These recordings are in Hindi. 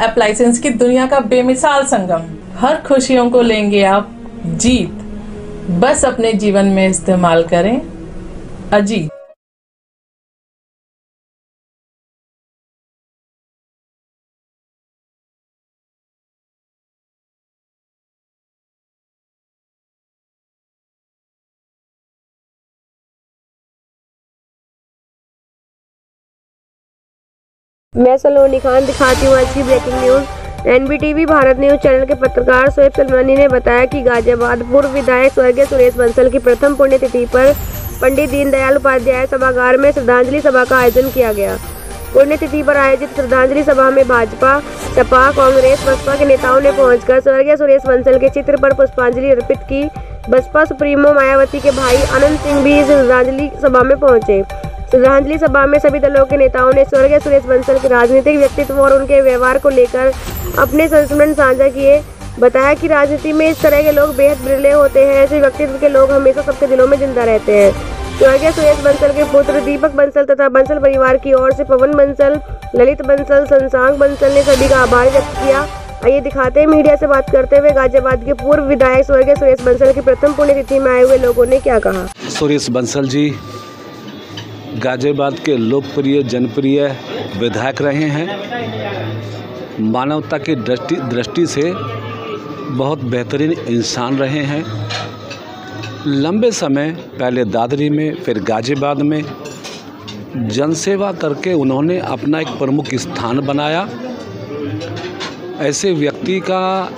एप्लायंसेस की दुनिया का बेमिसाल संगम। हर खुशियों को लेंगे आप जीत, बस अपने जीवन में इस्तेमाल करें अजीत। मैं सलोनी खान दिखाती हूँ आज की breaking news. NBTV Bharat news channel के पत्रकार शोएब सलमानी ने बताया कि गाजियाबाद पूर्व विधायक स्वर्गीय सुरेश बंसल की प्रथम पुण्यतिथि पर पंडित दीनदयाल उपाध्याय सभागार में श्रद्धांजलि सभा का आयोजन किया गया। पुण्यतिथि पर आयोजित श्रद्धांजलि सभा में भाजपा, सपा, कांग्रेस, बसपा के नेताओं ने पहुंचकर स्वर्गीय सुरेश बंसल के चित्र पर पुष्पांजलि अर्पित की। बसपा सुप्रीमो मायावती के भाई अनंत सिंह भी इस श्रद्धांजलि सभा में पहुंचे। श्रद्धांजलि सभा में सभी दलों के नेताओं ने स्वर्गीय सुरेश बंसल के राजनीतिक व्यक्तित्व और उनके व्यवहार को लेकर अपने संस्मरण साझा किए। बताया कि राजनीति में इस तरह के लोग बेहद बिरले होते हैं। ऐसे व्यक्तित्व के लोग हमेशा सबके दिलों में जिंदा रहते हैं। स्वर्गीय सुरेश बंसल के पुत्र दीपक बंसल तथा बंसल परिवार की ओर से पवन बंसल, ललित बंसल, शशांक बंसल ने सभी का आभार व्यक्त किया। आइए दिखाते हैं मीडिया से बात करते हुए गाजियाबाद के पूर्व विधायक स्वर्गीय सुरेश बंसल की प्रथम पुण्यतिथि में आए हुए लोगों ने क्या कहा। सुरेश बंसल जी गाजियाबाद के लोकप्रिय जनप्रिय विधायक रहे हैं। मानवता की दृष्टि से बहुत बेहतरीन इंसान रहे हैं। लंबे समय पहले दादरी में, फिर गाजियाबाद में जनसेवा करके उन्होंने अपना एक प्रमुख स्थान बनाया। ऐसे व्यक्ति का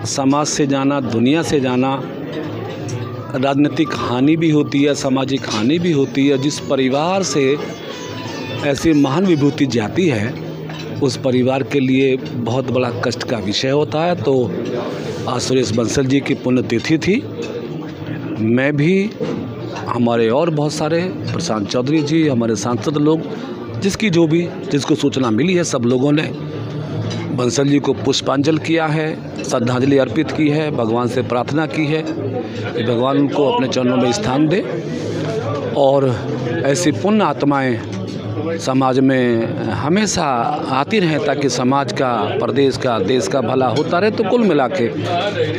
समाज से जाना, दुनिया से जाना, राजनीतिक हानि भी होती है, सामाजिक हानि भी होती है। जिस परिवार से ऐसी महान विभूति जाती है उस परिवार के लिए बहुत बड़ा कष्ट का विषय होता है। तो आज सुरेश बंसल जी की पुण्यतिथि थी। मैं भी, हमारे और बहुत सारे, प्रशांत चौधरी जी, हमारे सांसद लोग, जिसको सूचना मिली है, सब लोगों ने बंसल जी को पुष्पांजलि किया है, श्रद्धांजलि अर्पित की है, भगवान से प्रार्थना की है कि भगवान उनको अपने चरणों में स्थान दे और ऐसी पुण्य आत्माएं समाज में हमेशा आती रहें ताकि समाज का, प्रदेश का, देश का भला होता रहे। तो कुल मिला के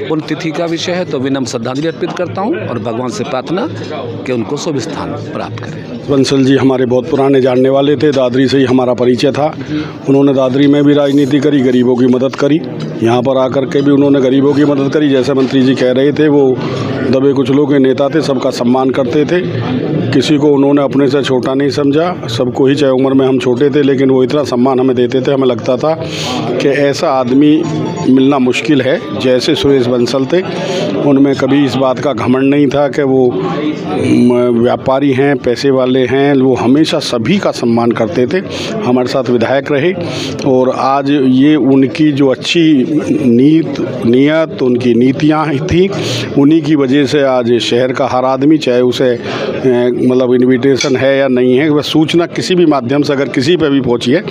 पुण्यतिथि का विषय है, तो विनम्र श्रद्धांजलि अर्पित करता हूं और भगवान से प्रार्थना कि उनको शुभ स्थान प्राप्त करें। बंसल जी हमारे बहुत पुराने जानने वाले थे, दादरी से ही हमारा परिचय था। उन्होंने दादरी में भी राजनीति करी, गरीबों की मदद करी। यहाँ पर आकर के भी उन्होंने गरीबों की मदद करी। जैसे मंत्री जी कह रहे थे, वो दबे कुचलों के नेता थे, सबका सम्मान करते थे। किसी को उन्होंने अपने से छोटा नहीं समझा। सबको ही, चाहे उम्र में हम छोटे थे, लेकिन वो इतना सम्मान हमें देते थे। हमें लगता था कि ऐसा आदमी मिलना मुश्किल है जैसे सुरेश बंसल थे। उनमें कभी इस बात का घमंड नहीं था कि वो व्यापारी हैं, पैसे वाले हैं। वो हमेशा सभी का सम्मान करते थे। हमारे साथ विधायक रहे और आज ये उनकी जो अच्छी नीयत, उनकी नीतियाँ थी, उन्हीं की वजह से आज शहर का हर आदमी, चाहे उसे मतलब इनविटेशन है या नहीं है, वह सूचना किसी भी माध्यम से अगर किसी पे भी पहुंची है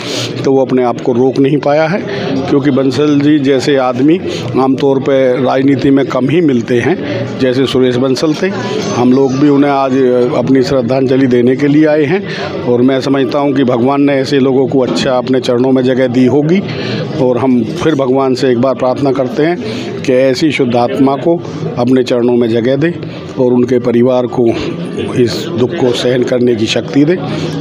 तो वो अपने आप को रोक नहीं पाया है। क्योंकि बंसल जी जैसे आदमी आमतौर पे राजनीति में कम ही मिलते हैं जैसे सुरेश बंसल थे। हम लोग भी उन्हें आज अपनी श्रद्धांजलि देने के लिए आए हैं और मैं समझता हूं कि भगवान ने ऐसे लोगों को अच्छा अपने चरणों में जगह दी होगी। और हम फिर भगवान से एक बार प्रार्थना करते हैं कि ऐसी शुद्ध आत्मा को अपने चरणों में जगह दे और उनके परिवार को इस दुख को सहन करने की शक्ति दे।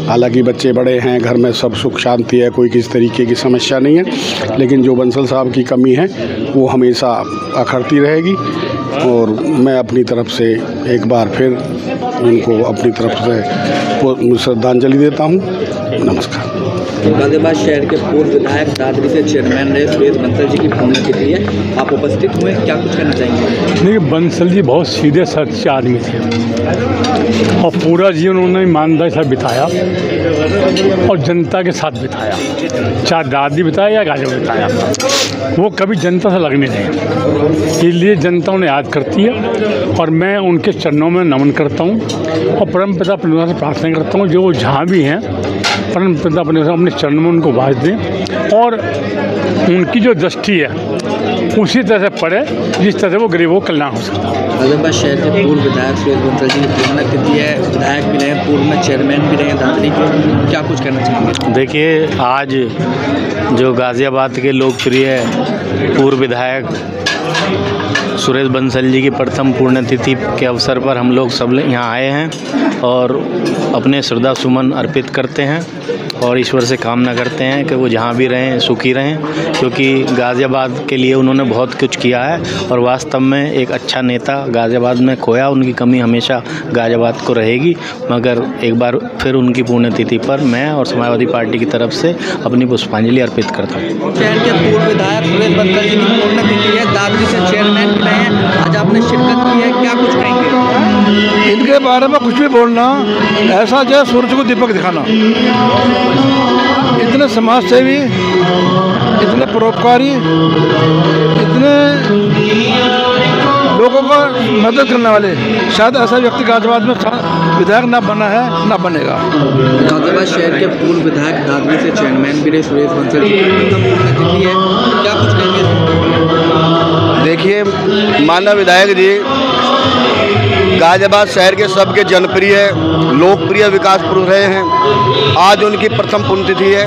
हालांकि बच्चे बड़े हैं, घर में सब सुख शांति है, कोई किसी तरीके की समस्या नहीं है, लेकिन जो बंसल साहब की कमी है वो हमेशा अखरती रहेगी। और मैं अपनी तरफ से एक बार फिर उनको अपनी तरफ से श्रद्धांजलि देता हूँ। नमस्कार। गाजियाबाद शहर के पूर्व विधायक, दादरी से चेयरमैन रहे सुरेश बंसल जी की पुण्यतिथि है, आप उपस्थित हुए, क्या कुछ कहना चाहेंगे? देखिए, बंसल जी बहुत सीधे सच्चे आदमी थे और पूरा जीवन उन्होंने ईमानदारी से बिताया और जनता के साथ बिताया, चाहे दादरी बिताया या गाजियाबाद बिताया। वो कभी जनता से लगने नहीं, इसलिए जनता उन्हें याद करती है और मैं उनके चरणों में नमन करता हूँ और परमपिता परमेश्वर से प्रार्थना करता हूँ जो वो जहाँ भी हैं परमपिता परमेश्वर अपने चरणों में उनको वास दें और उनकी जो दृष्टि है उसी तरह से पड़े जिस तरह से वो गरीबों का कल्याण हो सकता है। गाजियाबाद शहर के पूर्व विधायक सुरेश बंसल जी की पुण्यतिथि है, विधायक भी रहे, पूर्व में चेयरमैन भी रहे दादरी के, क्या कुछ कहना चाहेंगे? देखिए, आज जो गाज़ियाबाद के लोकप्रिय पूर्व विधायक सुरेश बंसल जी की प्रथम पुण्यतिथि के अवसर पर हम लोग सब यहाँ आए हैं और अपने श्रद्धा सुमन अर्पित करते हैं और ईश्वर से कामना करते हैं कि वो जहाँ भी रहें सुखी रहें, क्योंकि गाज़ियाबाद के लिए उन्होंने बहुत कुछ किया है और वास्तव में एक अच्छा नेता गाज़ियाबाद में खोया। उनकी कमी हमेशा गाज़ियाबाद को रहेगी, मगर एक बार फिर उनकी पुण्यतिथि पर मैं और समाजवादी पार्टी की तरफ से अपनी पुष्पांजलि अर्पित करता हूँ। शहर के पूर्व विधायक सुरेश बंसल जी की पुण्यतिथि है, दादरी से चेयरमैन भी रहे हैं, आज आपने शिरकत की है, क्या कुछ कहेंगे? इनके बारे में कुछ भी बोलना ऐसा जो सूरज को दीपक दिखाना। इतने समाज सेवी, इतने परोपकारी, इतने लोगों का मदद करने वाले, शायद ऐसा व्यक्ति गाज़ियाबाद में विधायक ना बना है ना बनेगा। गाज़ियाबाद शहर के पूर्व विधायक दादरी से चेयरमैन भी रहे सुरेश बंसल जी की पुण्यतिथि है, क्या कुछ कहेंगे? देखिए, माननीय विधायक जी गाज़ियाबाद शहर के सबके जनप्रिय लोकप्रिय विकास पुरुष रहे हैं। आज उनकी प्रथम पुण्यतिथि है,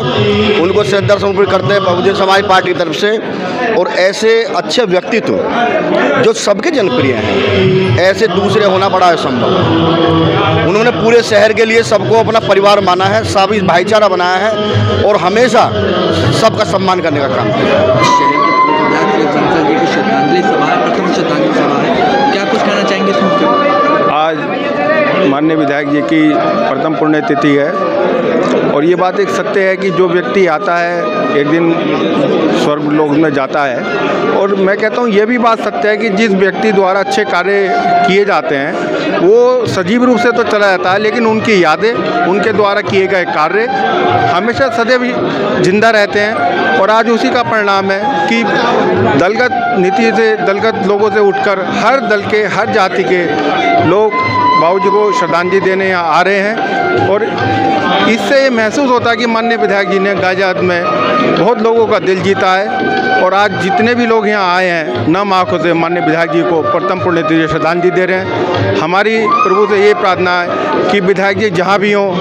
उनको श्रद्धा समर्पित करते हैं बहुजन समाज पार्टी की तरफ से। और ऐसे अच्छे व्यक्तित्व जो सबके जनप्रिय हैं, ऐसे दूसरे होना बड़ा असंभव। उन्होंने पूरे शहर के लिए सबको अपना परिवार माना है, सभी भाईचारा बनाया है और हमेशा सबका सम्मान करने का काम किया। बंसल जी की श्रद्धांजलि सभा है, प्रथम श्रद्धांजलि सभा है, क्या कुछ कहना चाहेंगे सुनकर? आज माननीय विधायक जी की प्रथम पुण्यतिथि है और ये बात एक सत्य है कि जो व्यक्ति आता है एक दिन स्वर्ग लोक में जाता है। और मैं कहता हूँ ये भी बात सत्य है कि जिस व्यक्ति द्वारा अच्छे कार्य किए जाते हैं वो सजीव रूप से तो चला जाता है, लेकिन उनकी यादें, उनके द्वारा किए गए कार्य हमेशा सदैव जिंदा रहते हैं। और आज उसी का परिणाम है कि दलगत नीति से, दलगत लोगों से उठकर हर दल के, हर जाति के लोग बाबूजी को श्रद्धांजलि देने यहाँ आ रहे हैं। और इससे ये महसूस होता है कि माननीय विधायक जी ने गाज़ियाबाद में बहुत लोगों का दिल जीता है। और आज जितने भी लोग यहाँ आए हैं नम आँखों से माननीय विधायक जी को प्रथम पुण्यतिथि श्रद्धांजलि दे रहे हैं। हमारी प्रभु से ये प्रार्थना है कि विधायक जी जहाँ भी हों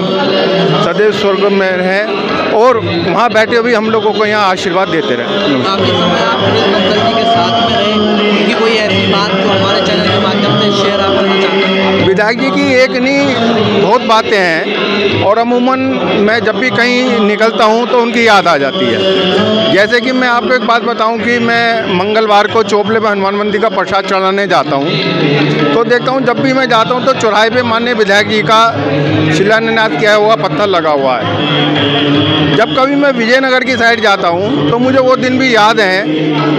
सदैव स्वर्ग में रहें और वहाँ बैठे हुए हम लोगों को यहाँ आशीर्वाद देते रहें। काफ़ी समय आप सुरेश बंसल जी के साथ में रहे, उनकी कोई ऐसी बात जो हमारे चैनल के माध्यम से शेयर आप करना चाहते हैं? विधायक जी की एक नहीं बहुत बातें हैं और अमूमन मैं जब भी कहीं निकलता हूं तो उनकी याद आ जाती है। जैसे कि मैं आपको एक बात बताऊं कि मैं मंगलवार को चोपले में हनुमान मंदिर का प्रसाद चढ़ाने जाता हूं, तो देखता हूं जब भी मैं जाता हूं तो चौराहे पे माननीय विधायक जी का शिलान्यास किया हुआ पत्थर लगा हुआ है। जब कभी मैं विजयनगर की साइड जाता हूं तो मुझे वो दिन भी याद है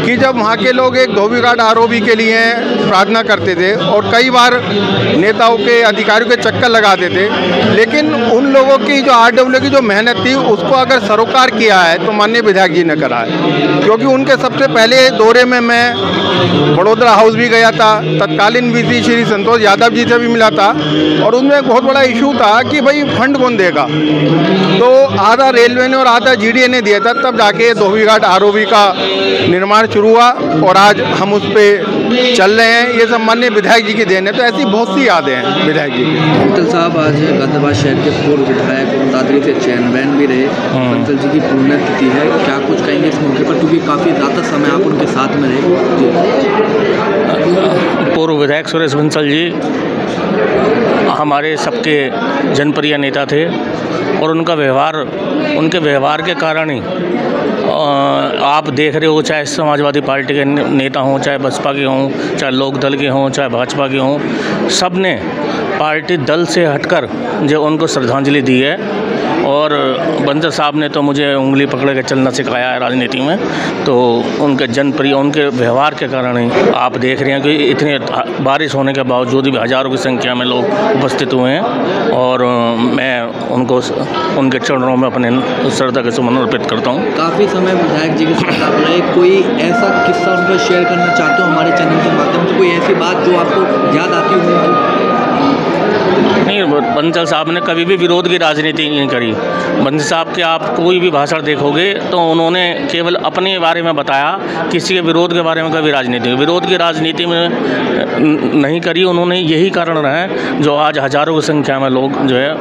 कि जब वहाँ के लोग एक धोबी घाट आरओबी के लिए प्रार्थना करते थे और कई बार नेताओं के, अधिकारियों के चक्कर लगाते थे, लेकिन उन लोगों की जो आरडब्ल्यू की जो मेहनत थी उसको अगर सरोकार किया है तो माननीय विधायक जी ने करा है। क्योंकि उनके सबसे पहले दौरे में मैं बड़ोदरा हाउस भी गया था, तत्कालीन वीसी श्री संतोष यादव जी से भी मिला था और उनमें एक बहुत बड़ा इशू था कि भाई फंड कौन देगा, तो आधा रेलवे ने और आधा जीडीए ने दिया था, तब जाके धोबी घाट आरओबी का निर्माण शुरू हुआ और आज हम उस पर चल रहे हैं। ये सब माननीय विधायक जी की देन है। तो ऐसी बहुत सी यादें हैं विधायक जी की। बंसल साहब आज गाज़ियाबाद शहर के पूर्व विधायक दादरी से चेयरमैन भी रहे, बंसल जी की पुण्यतिथि है, क्या कुछ कहेंगे इस मौके पर, क्योंकि काफ़ी ज़्यादा समय आप उनके साथ में रहे? पूर्व विधायक सुरेश बंसल जी हमारे सबके जनप्रिय नेता थे और उनके व्यवहार के कारण ही आप देख रहे हो, चाहे समाजवादी पार्टी के नेता हों, चाहे बसपा के हों, चाहे लोकदल के हों, चाहे भाजपा के हों, सब ने पार्टी दल से हटकर जो उनको श्रद्धांजलि दी है। और बंसल साहब ने तो मुझे उंगली पकड़ के चलना सिखाया है राजनीति में, तो उनके जनप्रिय, उनके व्यवहार के कारण ही आप देख रहे हैं कि इतने बारिश होने के बावजूद भी हज़ारों की संख्या में लोग उपस्थित हुए हैं। और मैं उनके चरणों में अपने श्रद्धा के सुमन अर्पित करता हूँ। काफ़ी समय विधायक जी के साथ आप रहे, कोई ऐसा किस्सा उनका शेयर करना चाहते हो हमारे चैनल के माध्यम से, कोई ऐसी बात जो आपको याद आती हो? नहीं, बंसल साहब ने कभी भी विरोध की राजनीति नहीं करी। बंसल साहब के आप कोई भी भाषण देखोगे तो उन्होंने केवल अपने बारे में बताया, किसी के विरोध के बारे में कभी विरोध की राजनीति में नहीं करी। उन्होंने यही कारण रहा है जो आज हजारों की संख्या में लोग जो है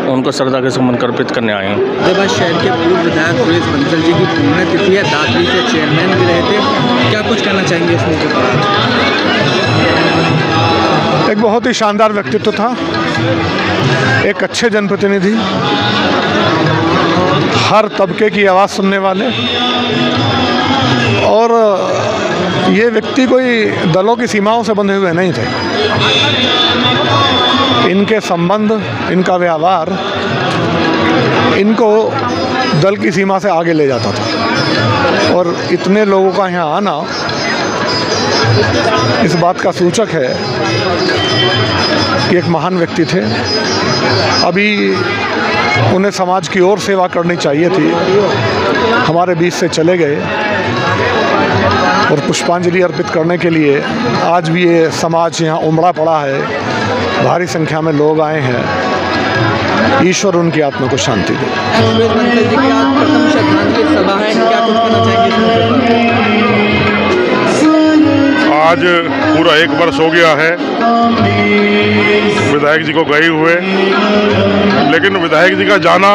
उनको श्रद्धा के सुमन अर्पित करने आए हैं। गाजियाबाद शहर के पूर्व विधायक सुरेश बंसल जी की पुण्यतिथि है, दादरी से चेयरमैन भी रहे थे, क्या कुछ कहना चाहेंगे इस मौके पर? एक बहुत ही शानदार व्यक्तित्व था, एक अच्छे जनप्रतिनिधि, हर तबके की आवाज़ सुनने वाले, और ये व्यक्ति कोई दलों की सीमाओं से बंधे हुए नहीं थे। इनके संबंध, इनका व्यवहार इनको दल की सीमा से आगे ले जाता था, और इतने लोगों का यहाँ आना इस बात का सूचक है कि एक महान व्यक्ति थे। अभी उन्हें समाज की और सेवा करनी चाहिए थी, हमारे बीच से चले गए, और पुष्पांजलि अर्पित करने के लिए आज भी ये समाज यहाँ उमड़ा पड़ा है, भारी संख्या में लोग आए हैं। ईश्वर उनकी आत्मा को शांति दे। सुरेश बंसल जी की आज प्रथम श्रद्धांजलि सभा है, क्या कुछ कहना चाहेंगे इस मौके पर? आज पूरा 1 वर्ष हो गया है विधायक जी को गए हुए, लेकिन विधायक जी का जाना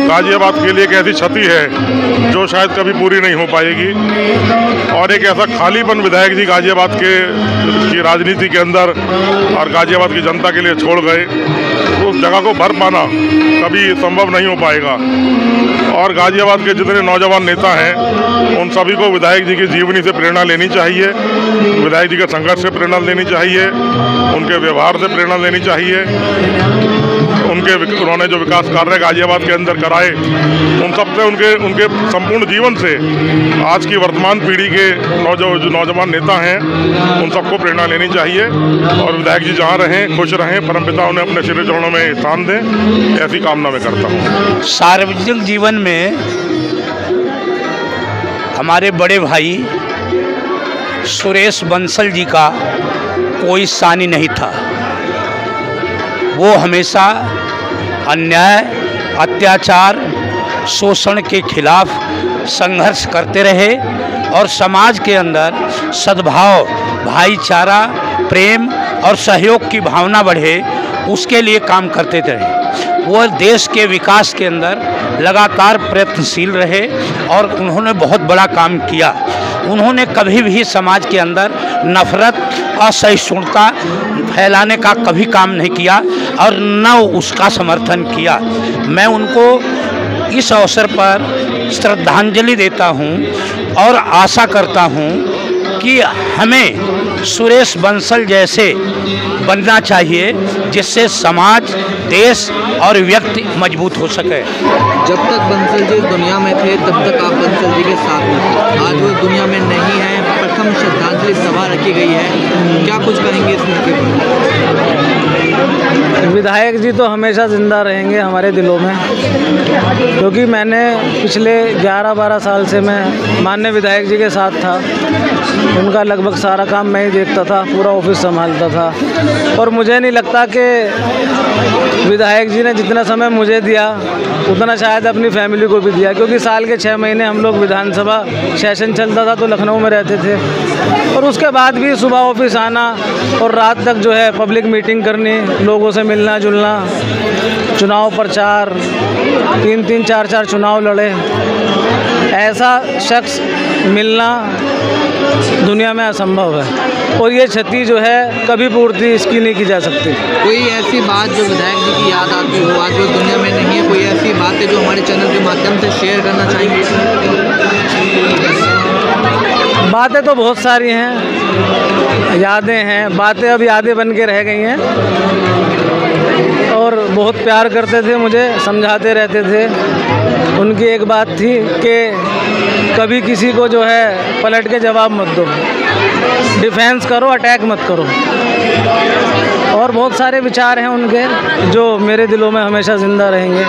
गाजियाबाद के लिए एक ऐसी क्षति है जो शायद कभी पूरी नहीं हो पाएगी, और एक ऐसा खालीपन विधायक जी गाजियाबाद की राजनीति के अंदर और गाजियाबाद की जनता के लिए छोड़ गए, उस जगह को भर पाना कभी संभव नहीं हो पाएगा। और गाजियाबाद के जितने नौजवान नेता हैं उन सभी को विधायक जी की जीवनी से प्रेरणा लेनी चाहिए, विधायक जी के संघर्ष से प्रेरणा लेनी चाहिए, उनके व्यवहार से प्रेरणा लेनी चाहिए। उन्होंने जो विकास कार्य गाजियाबाद के अंदर कराए, उन सब से उनके संपूर्ण जीवन से आज की वर्तमान पीढ़ी के जो नौजवान नेता हैं उन सबको प्रेरणा लेनी चाहिए, और विधायक जी जहाँ रहें खुश रहें, परमपिता उन्हें अपने श्री चरणों में स्थान दें, ऐसी कामना मैं करता हूँ। सार्वजनिक जीवन में हमारे बड़े भाई सुरेश बंसल जी का कोई सानी नहीं था। वो हमेशा अन्याय, अत्याचार, शोषण के खिलाफ संघर्ष करते रहे, और समाज के अंदर सद्भाव, भाईचारा, प्रेम और सहयोग की भावना बढ़े, उसके लिए काम करते रहे। वो देश के विकास के अंदर लगातार प्रयत्नशील रहे, और उन्होंने बहुत बड़ा काम किया। उन्होंने कभी भी समाज के अंदर नफरत, असहिष्णुता फैलाने का कभी काम नहीं किया, और न उसका समर्थन किया। मैं उनको इस अवसर पर श्रद्धांजलि देता हूं, और आशा करता हूं कि हमें सुरेश बंसल जैसे बनना चाहिए, जिससे समाज, देश और व्यक्ति मजबूत हो सके। जब तक बंसल जी दुनिया में थे तब तक आप बंसल जी के साथ में थे, आज वो दुनिया में नहीं है, प्रथम श्रद्धांजलि सभा रखी गई है, क्या कुछ कहेंगे इस मौके पर? विधायक जी तो हमेशा ज़िंदा रहेंगे हमारे दिलों में, क्योंकि मैंने पिछले 11-12 साल से मैं माननीय विधायक जी के साथ था। उनका लगभग सारा काम मैं ही देखता था, पूरा ऑफिस संभालता था, और मुझे नहीं लगता कि विधायक जी ने जितना समय मुझे दिया उतना शायद अपनी फैमिली को भी दिया, क्योंकि साल के 6 महीने हम लोग विधानसभा सेशन चलता था तो लखनऊ में रहते थे, और उसके बाद भी सुबह ऑफिस आना और रात तक जो है पब्लिक मीटिंग करनी, लोगों से मिलना जुलना, चुनाव प्रचार, 3-3, 4-4 चुनाव लड़े। ऐसा शख्स मिलना दुनिया में असंभव है, और ये क्षति जो है कभी पूर्ति इसकी नहीं की जा सकती। कोई ऐसी बात जो विधायक जी की याद आती हो, आज वो दुनिया में नहीं है, कोई ऐसी बात है जो हमारे चैनल के माध्यम से शेयर करना चाहेंगे? बातें तो बहुत सारी हैं, यादें हैं, बातें अब यादें बन के रह गई हैं, और बहुत प्यार करते थे, मुझे समझाते रहते थे। उनकी एक बात थी कि कभी किसी को जो है पलट के जवाब मत दो, डिफेंस करो, अटैक मत करो। और बहुत सारे विचार हैं उनके जो मेरे दिलों में हमेशा ज़िंदा रहेंगे।